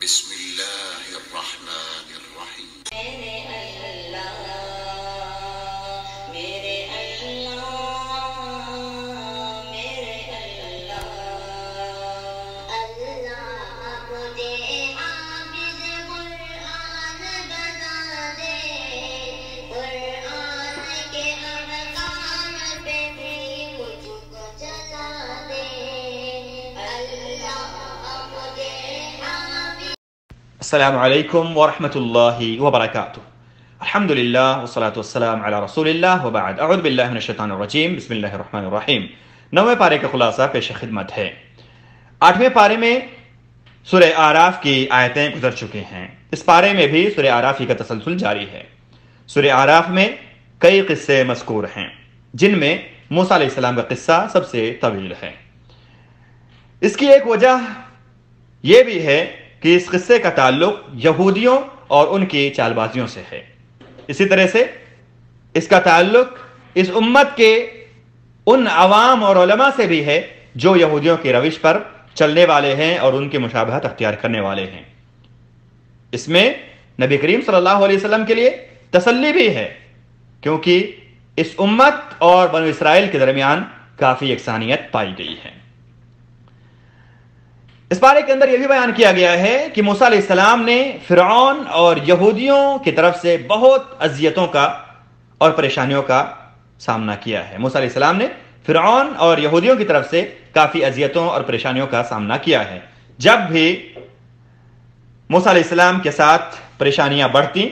بسم اللہ الرحمن الرحیم۔ السلام علیکم ورحمۃ اللہ وبرکاتہ۔ الحمدللہ والصلاة والسلام علی رسول اللہ وبعد، اعوذ باللہ من الشیطان الرجیم، بسم اللہ الرحمن الرحیم۔ 9ویں پارے کا خلاصہ پیش خدمت ہے۔ 8ویں پارے میں سورہ اعراف کی آیتیں گزر چکی ہیں۔ اس پارے میں بھی سورہ اعراف کا تسلسل جاری ہے۔ سورہ اعراف میں کئی قصے مذکور ہیں، جن میں موسیٰ علیہ السلام کا قصہ سب سے طویل ہے۔ اس کی ایک وجہ یہ بھی ہے کہ اس قصے کا تعلق یہودیوں اور ان کی چال بازیوں سے ہے۔ اسی طرح سے اس کا تعلق اس امت کے ان عوام اور علماء سے بھی ہے جو یہودیوں کی روش پر چلنے والے ہیں اور ان کی مشابہت اختیار کرنے والے ہیں۔ اس میں نبی کریم صلی اللہ علیہ وسلم کے لیے تسلی بھی ہے، کیونکہ اس امت اور بنو اسرائیل کے درمیان کافی یکسانیت پائی گئی ہے۔ اس بارے کے اندر یہ بھی بیان کیا گیا ہے کہ موسیٰ علیہ السلام نے فرعون اور یہودیوں کی طرف سے بہت اذیتوں کا اور پریشانیوں کا سامنا کیا ہے۔ موسیٰ علیہ السلام نے فرعون اور یہودیوں کی طرف سے کافی اذیتوں اور پریشانیوں کا سامنا کیا ہے۔ جب بھی موسیٰ علیہ السلام کے ساتھ پریشانیاں بڑھتی،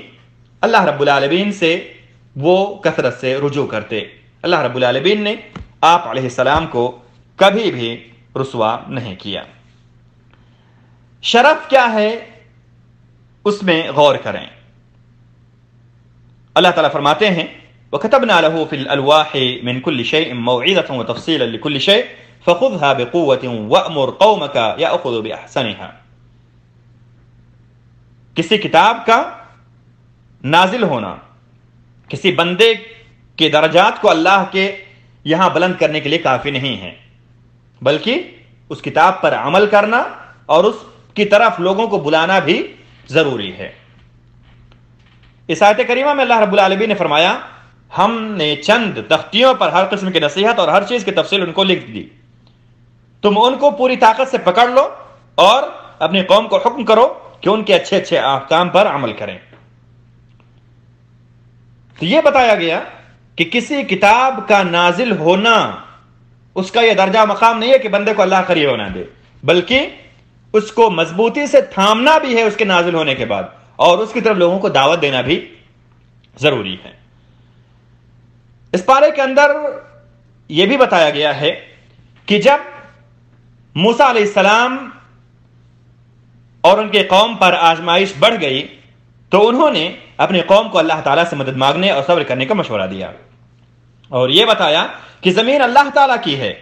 اللہ رب العالمین سے وہ کثرت سے رجوع کرتے۔ اللہ رب العالمین نے آپ علیہ السلام کو کبھی بھی رسوا نہیں کیا۔ شرف کیا ہے اس میں غور کریں۔ اللہ تعالیٰ فرماتے ہیں وَكَتَبْنَا لَهُ فِي الْأَلْوَاحِ مِنْ كُلِّ شَيْءٍ مَوْعِظَةً وَتَفْصِيلًا لِكُلِّ شَيْءٍ فَخُذْهَا بِقُوَّةٍ وَأْمُرْ قَوْمَكَ يَأْخُذُوا بِأَحْسَنِهَا۔ کسی کتاب کا نازل ہونا کسی بندے کے درجات کو اللہ کے یہاں بلند کرنے کے لیے کافی نہیں ہے، بلکہ اس کتاب پر عمل کرنا اور اس کی طرف لوگوں کو بلانا بھی ضروری ہے۔ اس آیت کریمہ میں اللہ رب العالمین نے فرمایا ہم نے چند تختیوں پر ہر قسم کی نصیحت اور ہر چیز کی تفصیل ان کو لکھ دی، تم ان کو پوری طاقت سے پکڑ لو اور اپنی قوم کو حکم کرو کہ ان کے اچھے اچھے احکام پر عمل کریں۔ تو یہ بتایا گیا کہ کسی کتاب کا نازل ہونا اس کا یہ درجہ مقام نہیں ہے کہ بندے کو اللہ قریب بنا دے، بلکہ اس کو مضبوطی سے تھامنا بھی ہے اس کے نازل ہونے کے بعد، اور اس کی طرف لوگوں کو دعوت دینا بھی ضروری ہے۔ اس پارے کے اندر یہ بھی بتایا گیا ہے کہ جب موسیٰ علیہ السلام اور ان کے قوم پر آزمائش بڑھ گئی تو انہوں نے اپنی قوم کو اللہ تعالیٰ سے مدد مانگنے اور صبر کرنے کا مشورہ دیا، اور یہ بتایا کہ زمین اللہ تعالیٰ کی ہے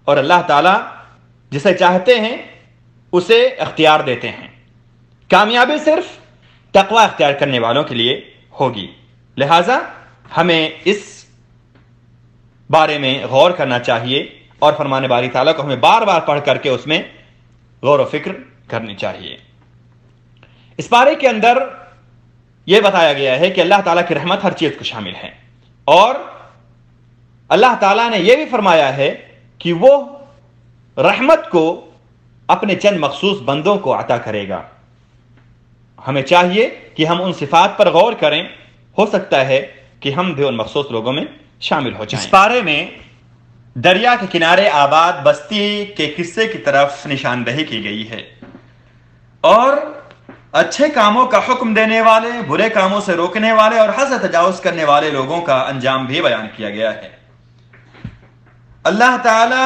اور اللہ تعالیٰ جسے چاہتے ہیں اسے اختیار دیتے ہیں۔ کامیابی صرف تقوی اختیار کرنے والوں کے لیے ہوگی، لہٰذا ہمیں اس بارے میں غور کرنا چاہیے اور فرمان باری تعالیٰ کو ہمیں بار بار پڑھ کر کے اس میں غور و فکر کرنی چاہیے۔ اس بارے کے اندر یہ بتایا گیا ہے کہ اللہ تعالیٰ کی رحمت ہر چیز کو شامل ہے، اور اللہ تعالیٰ نے یہ بھی فرمایا ہے کہ وہ رحمت کو اپنے چند مخصوص بندوں کو عطا کرے گا۔ ہمیں چاہیے کہ ہم ان صفات پر غور کریں، ہو سکتا ہے کہ ہم بھی ان مخصوص لوگوں میں شامل ہو جائیں۔ اس پارے میں دریا کے کنارے آباد بستی کے قصے کی طرف نشاندہی کی گئی ہے، اور اچھے کاموں کا حکم دینے والے، برے کاموں سے روکنے والے اور حد سے تجاوز کرنے والے لوگوں کا انجام بھی بیان کیا گیا ہے۔ اللہ تعالی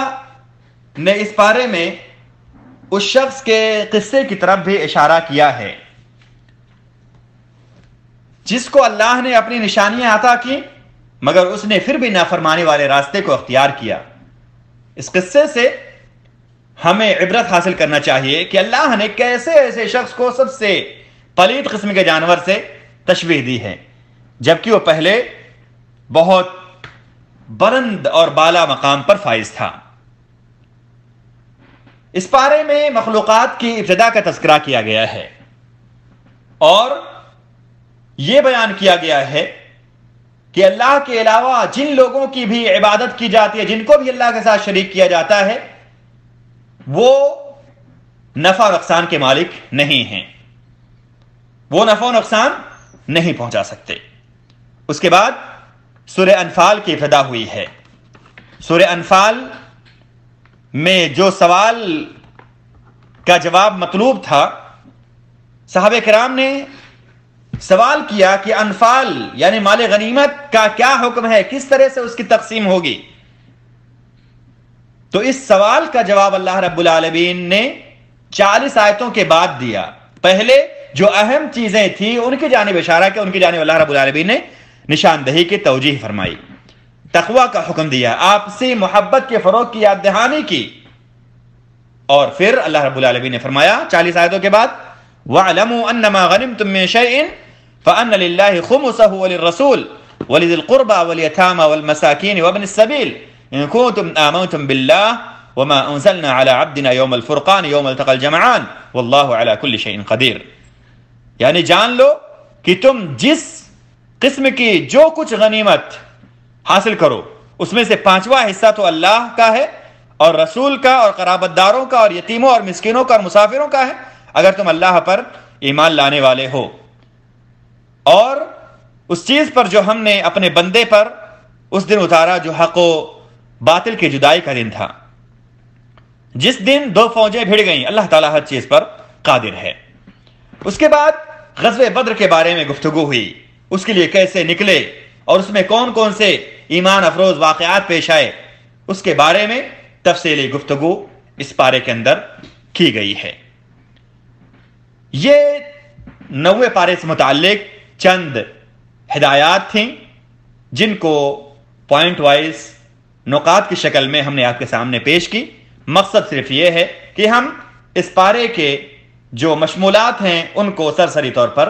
نے اس پارے میں اس شخص کے قصے کی طرف بھی اشارہ کیا ہے جس کو اللہ نے اپنی نشانیاں عطا کی مگر اس نے پھر بھی نافرمانی والے راستے کو اختیار کیا۔ اس قصے سے ہمیں عبرت حاصل کرنا چاہیے کہ اللہ نے کیسے ایسے شخص کو سب سے پلید قسم کے جانور سے تشبیہ دی ہے، جبکہ وہ پہلے بہت بلند اور بالا مقام پر فائز تھا۔ اس پارے میں مخلوقات کی ابتدا کا تذکرہ کیا گیا ہے، اور یہ بیان کیا گیا ہے کہ اللہ کے علاوہ جن لوگوں کی بھی عبادت کی جاتی ہے، جن کو بھی اللہ کے ساتھ شریک کیا جاتا ہے، وہ نفع و نقصان کے مالک نہیں ہیں، وہ نفع و نقصان نہیں پہنچا سکتے۔ اس کے بعد سورہ انفال کی ابتدا ہوئی ہے۔ سورہ انفال میں جو سوال کا جواب مطلوب تھا، صحابہ کرام نے سوال کیا کہ انفال یعنی مال غنیمت کا کیا حکم ہے، کس طرح سے اس کی تقسیم ہوگی؟ تو اس سوال کا جواب اللہ رب العالمین نے 40 آیتوں کے بعد دیا۔ پہلے جو اہم چیزیں تھیں ان کی جانب اشارہ کیا، ان کی جانب اللہ رب العالمین نے نشاندہی کی، توجیہ فرمائی، تقوی کا حکم دیا، آپسی محبت کے فروغ کی یاد دہانی کی، اور پھر اللہ رب العالمین نے فرمایا 40 آیتوں کے بعد وَاعْلَمُوا أَنَّمَا غَنِمْتُم مِّن شَيْءٍ فَأَنَّ لِلَّهِ خُمُسَهُ وَلِلرَّسُولِ وَلِذِي الْقُرْبَى وَالْيَتَامَى وَالْمَسَاكِينِ وَابْنِ السَّبِيلِ إِن كُنتُمْ آمَنتُم بِاللَّهِ وَمَا أَنزَلْنَا عَلَى عَبْدِنَا يَوْمَ الْفُرْقَانِ يَوْمَ الْتَقَى الْجَمْعَانِ وَاللَّهُ عَلَى كُلِّ شَيْءٍ قَدِيرٌ، یعنی جان لو کہ تم جس قسم کی جو کچھ غنیمت حاصل کرو اس میں سے 5واں حصہ تو اللہ کا ہے اور رسول کا اور قرابت داروں کا اور یتیموں اور مسکینوں کا اور مسافروں کا ہے، اگر تم اللہ پر ایمان لانے والے ہو، اور اس چیز پر جو ہم نے اپنے بندے پر اس دن اتارا جو حق و باطل کی جدائی کا دن تھا، جس دن 2 فوجیں بھڑ گئیں، اللہ تعالیٰ ہر چیز پر قادر ہے۔ اس کے بعد غزوہ بدر کے بارے میں گفتگو ہوئی، اس کے لیے کیسے نکلے اور اس میں کون کون سے ایمان افروز واقعات پیش آئے، اس کے بارے میں تفصیلی گفتگو اس پارے کے اندر کی گئی ہے۔ یہ 90 پارے سے متعلق چند ہدایات تھیں جن کو پوائنٹ وائز نقاط کی شکل میں ہم نے آپ کے سامنے پیش کی۔ مقصد صرف یہ ہے کہ ہم اس پارے کے جو مشمولات ہیں ان کو سرسری طور پر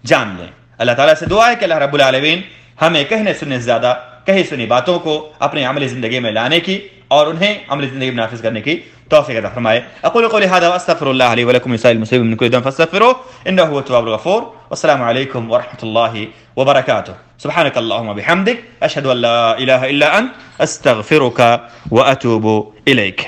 جان لیں۔ اللہ تعالیٰ سے دعا ہے کہ اللہ رب العالمین ہمیں کہنے سننے سے زیادہ کہی سنی باتوں کو اپنے عملی زندگی میں لانے کی اور انہیں عملی زندگی میں نافذ کرنے کی توفیق عطا فرمائے۔ اقول قولی ھذا واستغفر اللہ لی ولکم ولسائر المسلمین من کل ذنب فاستغفروہ انہ هو التواب الغفور۔ والسلام علیکم ورحمۃ اللہ وبرکاتہ۔ سبحانک اللہم وبحمدک اشہد ان لا الہ الا انت استغفرک واتوب الیک۔